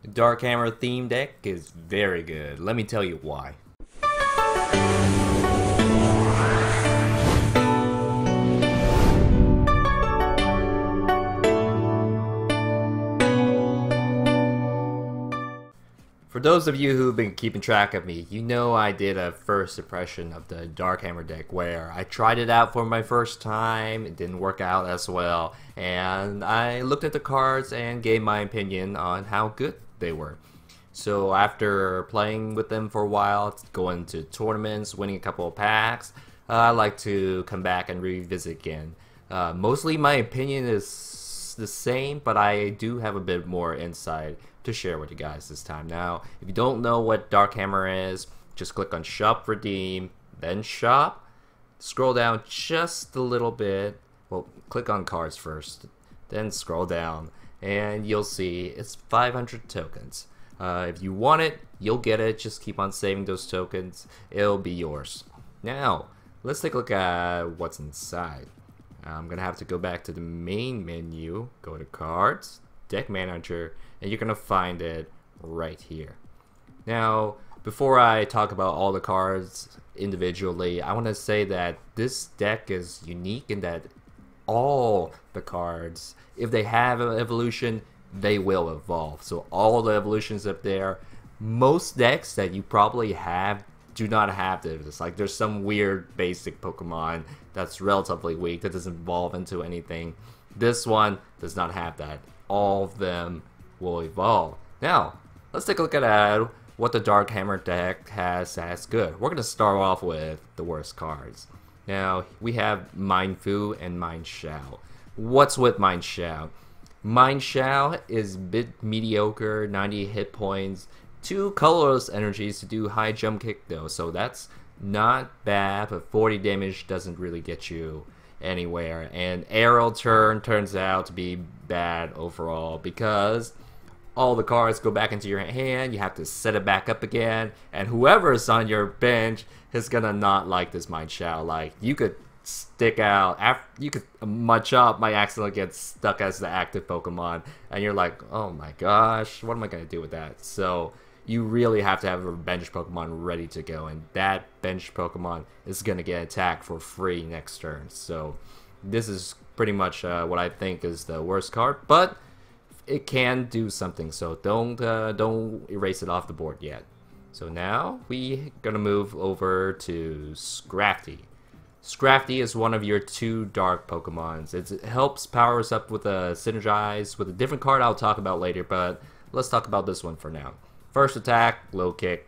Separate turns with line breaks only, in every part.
Dark Hammer theme deck is very good. Let me tell you why. For those of you who've been keeping track of me, you know I did a first impression of the Dark Hammer deck where I tried it out for my first time, it didn't work out as well, and I looked at the cards and gave my opinion on how good they were. So after playing with them for a while, going to tournaments, winning a couple of packs, I like to come back and revisit again. Mostly my opinion is the same, but I do have a bit more insight to share with you guys this time. Now, if you don't know what Dark Hammer is, just click on Shop Redeem, then Shop, scroll down just a little bit, well, click on cards first, then scroll down, and you'll see it's 500 tokens. If you want it, you'll get it. Just keep on saving those tokens. It'll be yours. Now, let's take a look at what's inside. I'm going to have to go back to the main menu, go to Cards, Deck Manager, and you're going to find it right here. Now, before I talk about all the cards individually, I want to say that this deck is unique in that all the cards, if they have an evolution, they will evolve. So all the evolutions up there, most decks that you probably have do not have this. Like there's some weird basic Pokemon that's relatively weak that doesn't evolve into anything. This one does not have that. All of them will evolve. Now, let's take a look at what the Dark Hammer deck has as good. We're going to start off with the worst cards. Now, we have Mindfu and Mindshao. What's with Mindshao? Mindshao is a bit mediocre, 90 hit points, 2 colorless energies to do high jump kick though, so that's not bad, but 40 damage doesn't really get you anywhere. And Arrow Turn turns out to be bad overall because all the cards go back into your hand, you have to set it back up again, and whoever's on your bench is gonna not like this Mindshao. Like, you could stick out, you could Machop might accidentally get stuck as the active Pokemon, and you're like, oh my gosh, what am I gonna do with that? So you really have to have a bench Pokemon ready to go, and that bench Pokemon is gonna get attacked for free next turn. So this is pretty much what I think is the worst card, but it can do something, so don't erase it off the board yet. So now we gonna move over to Scrappy. Scrappy is one of your 2 dark Pokemons. It helps power us up with a Synergize with a different card I'll talk about later, but let's talk about this one for now. First attack, low kick,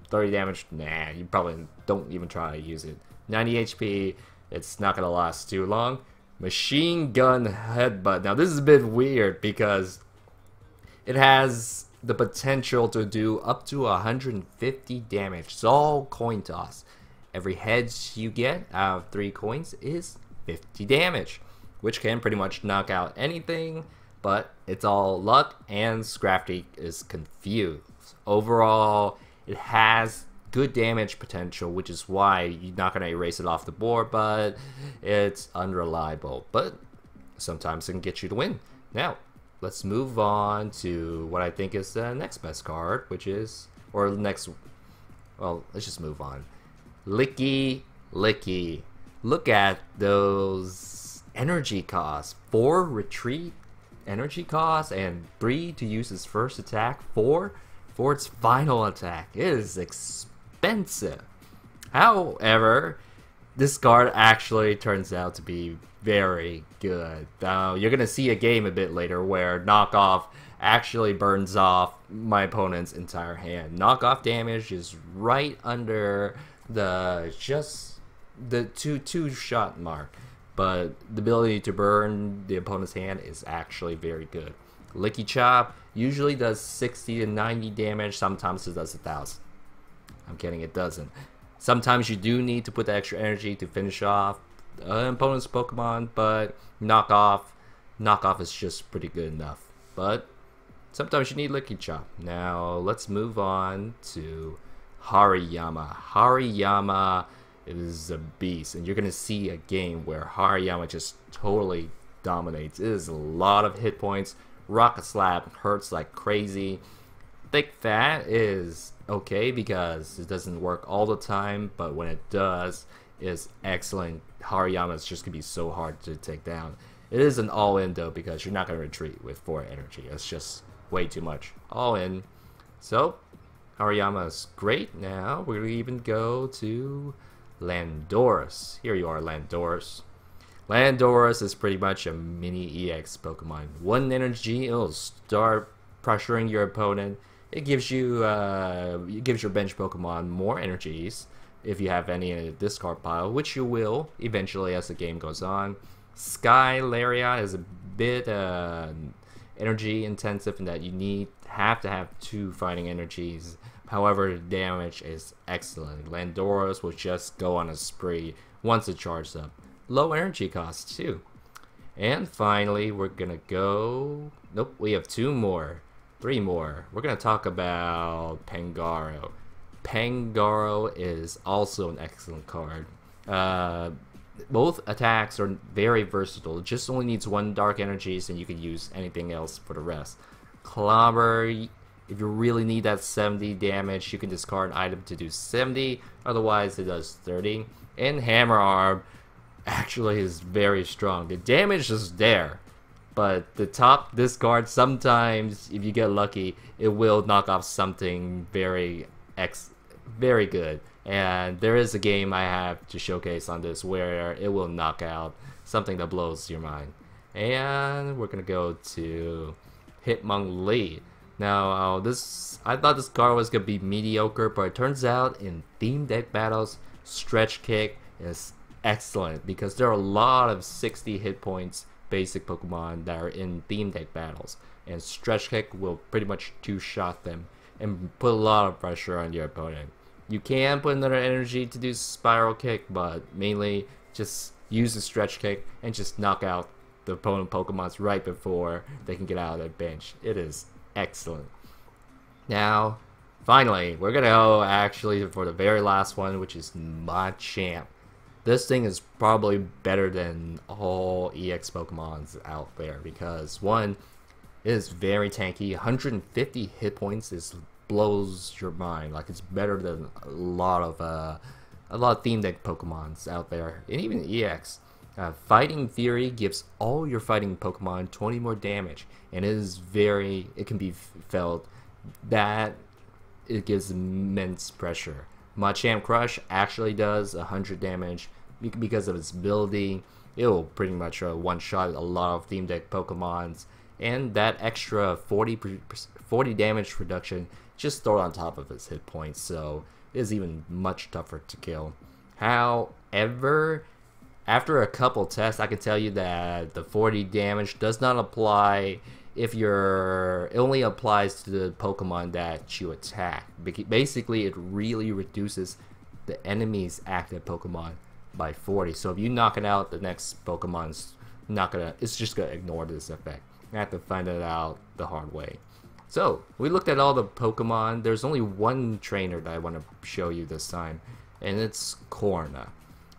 30 damage, nah, you probably don't even try to use it. 90 HP, it's not gonna last too long. Machine Gun Headbutt. Now this is a bit weird because it has the potential to do up to 150 damage. It's all coin toss. Every heads you get out of 3 coins is 50 damage, which can pretty much knock out anything, but it's all luck, and Scrappy is confused. Overall, it has good damage potential, which is why you're not going to erase it off the board, but it's unreliable. But sometimes it can get you to win. Now, let's move on to what I think is the next best card, which is, or the next, well, let's just move on. Licky Licky. Look at those energy costs. 4 retreat energy costs and 3 to use his first attack, 4 for its final attack. It is expensive. However, this card actually turns out to be very good. You're gonna see a game a bit later where Knockoff actually burns off my opponent's entire hand. Knockoff damage is right under the two shot mark, but the ability to burn the opponent's hand is actually very good. Licky Chop usually does 60 to 90 damage, sometimes it does 1,000. I'm kidding, it doesn't. Sometimes you do need to put the extra energy to finish off an opponent's Pokemon, but knockoff is just pretty good enough. But sometimes you need Licky Chop. Now let's move on to Hariyama. Hariyama is a beast, and you're gonna see a game where Hariyama just totally dominates. It is a lot of hit points Rocket Slap hurts like crazy. Thick Fat is okay because it doesn't work all the time, but when it does, it's excellent. Hariyama is just going to be so hard to take down. It is an all-in though because you're not going to retreat with 4 energy. It's just way too much. All in. So, Hariyama is great. Now, we're going to even go to Landorus. Here you are, Landorus. Landorus is pretty much a mini EX Pokemon. 1 energy, it'll start pressuring your opponent. It gives you gives your bench Pokemon more energies if you have any in the discard pile, which you will eventually as the game goes on. Skylaria is a bit energy intensive in that you have to have 2 fighting energies. However, the damage is excellent. Landorus will just go on a spree once it charges up. Low energy cost too. And finally, we're gonna go. Nope, we have 2 more. 3 more. We're gonna talk about Pangoro. Pangoro is also an excellent card. Both attacks are very versatile. It just only needs 1 dark energies and you can use anything else for the rest. Clobber, if you really need that 70 damage, you can discard an item to do 70, otherwise it does 30. And Hammer Arm actually is very strong. The damage is there, but the top discard, sometimes if you get lucky, it will knock off something very good. And there is a game I have to showcase on this where it will knock out something that blows your mind. And we're gonna go to Hitmonlee. Now I thought this card was gonna be mediocre, but it turns out in theme deck battles, Stretch Kick is excellent because there are a lot of 60 hit points basic Pokemon that are in theme deck battles, and Stretch Kick will pretty much 2-shot them and put a lot of pressure on your opponent. You can put another energy to do Spiral Kick, but mainly just use the Stretch Kick and just knock out the opponent Pokemons right before they can get out of their bench. It is excellent. Now, finally, we're gonna go actually for the very last one, which is Machamp. This thing is probably better than all EX Pokemons out there because 1, it is very tanky. 150 hit points blows your mind. Like, it's better than a lot of theme deck Pokemons out there, and even EX. Fighting Fury gives all your fighting Pokemon 20 more damage, and it can be felt that it gives immense pressure. Machamp Crush actually does 100 damage because of its ability. It will pretty much one-shot a lot of theme deck Pokemons, and that extra 40 damage reduction just throw it on top of its hit points, so it is even much tougher to kill. However, after a couple tests, I can tell you that the 40 damage does not apply if it only applies to the Pokemon that you attack. Basically, it really reduces the enemy's active Pokemon by 40. So if you knock it out, the next Pokemon's it's just gonna ignore this effect. I have to find it out the hard way. So we looked at all the Pokemon. There's only 1 trainer that I want to show you this time, and it's Corna.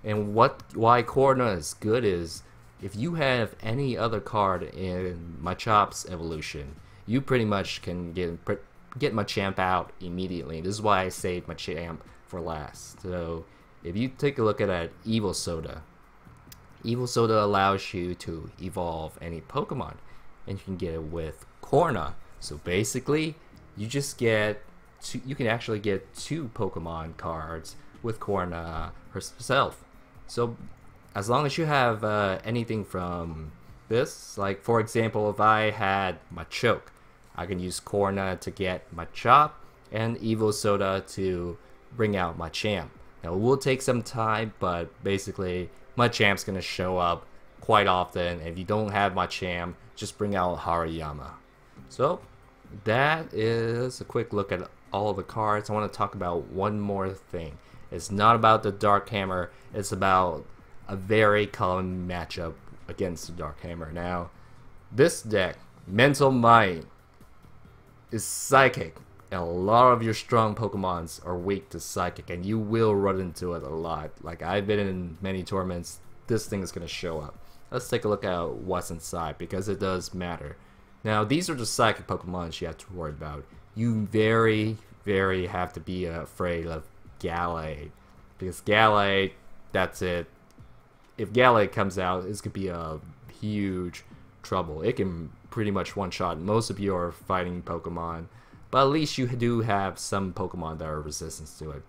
And why Corna is good is if you have any other card in Machamp's evolution, you pretty much can get Machamp out immediately. This is why I saved Machamp for last. So if you take a look at that Evil Soda allows you to evolve any Pokemon, and you can get it with Corna. So basically, you can actually get 2 Pokemon cards with Corna herself. So as long as you have anything from this, like for example, if I had Machoke, I can use Corna to get Machop and Evil Soda to bring out Machamp. Now it will take some time, but basically Machamp's gonna show up quite often. If you don't have Machamp, just bring out Hariyama. So that is a quick look at all the cards. I want to talk about one more thing. It's not about the Dark Hammer, it's about a very common matchup against the Dark Hammer. Now, this deck, Mental Might, is Psychic, and a lot of your strong Pokemons are weak to Psychic, and you will run into it a lot. Like, I've been in many tournaments, this thing is going to show up. Let's take a look at what's inside, because it does matter. Now, these are the psychic Pokemon you have to worry about. You very have to be afraid of Gallade. Because Gallade, that's it. If Gallade comes out, it's going to be a huge trouble. It can pretty much one-shot most of your fighting Pokemon. But at least you do have some Pokemon that are resistant to it.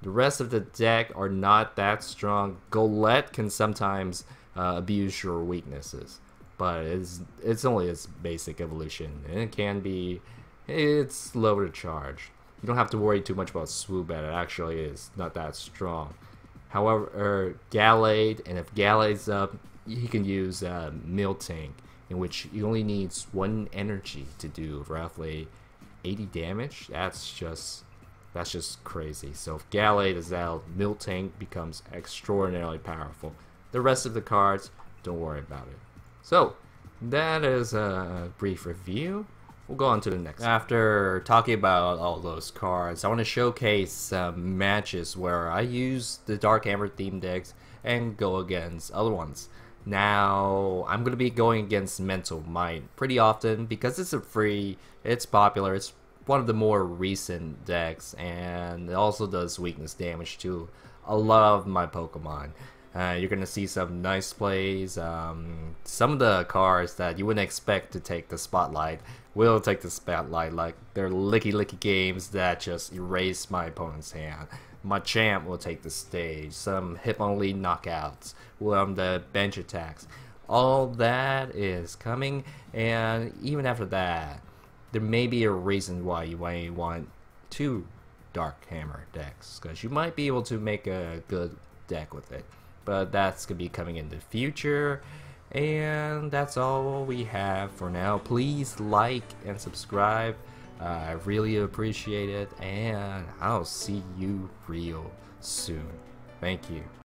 The rest of the deck are not that strong. Golett can sometimes abuse your weaknesses. But it's only its basic evolution. And it's lower to charge. You don't have to worry too much about Swoobat. It actually is not that strong. However, Gallade, and if Gallade's up, he can use Miltank, in which he only needs 1 energy to do roughly 80 damage. That's just crazy. So if Gallade is out, Miltank becomes extraordinarily powerful. The rest of the cards, don't worry about it. So that is a brief review. We'll go on to the next. After talking about all those cards, I want to showcase some matches where I use the Dark Hammer themed decks and go against other ones. Now, I'm going to be going against Mental Might pretty often because it's it's popular, it's one of the more recent decks, and it also does weakness damage to a lot of my Pokemon. You're going to see some nice plays. Some of the cards that you wouldn't expect to take the spotlight will take the spotlight, like they're licky games that just erase my opponent's hand. Machamp will take the stage. Some Hitmonlee knockouts. The bench attacks. All that is coming, and even after that, there may be a reason why you might want 2 Dark Hammer decks, because you might be able to make a good deck with it. But that's going to be coming in the future. And that's all we have for now. Please like and subscribe. I really appreciate it. And I'll see you real soon. Thank you.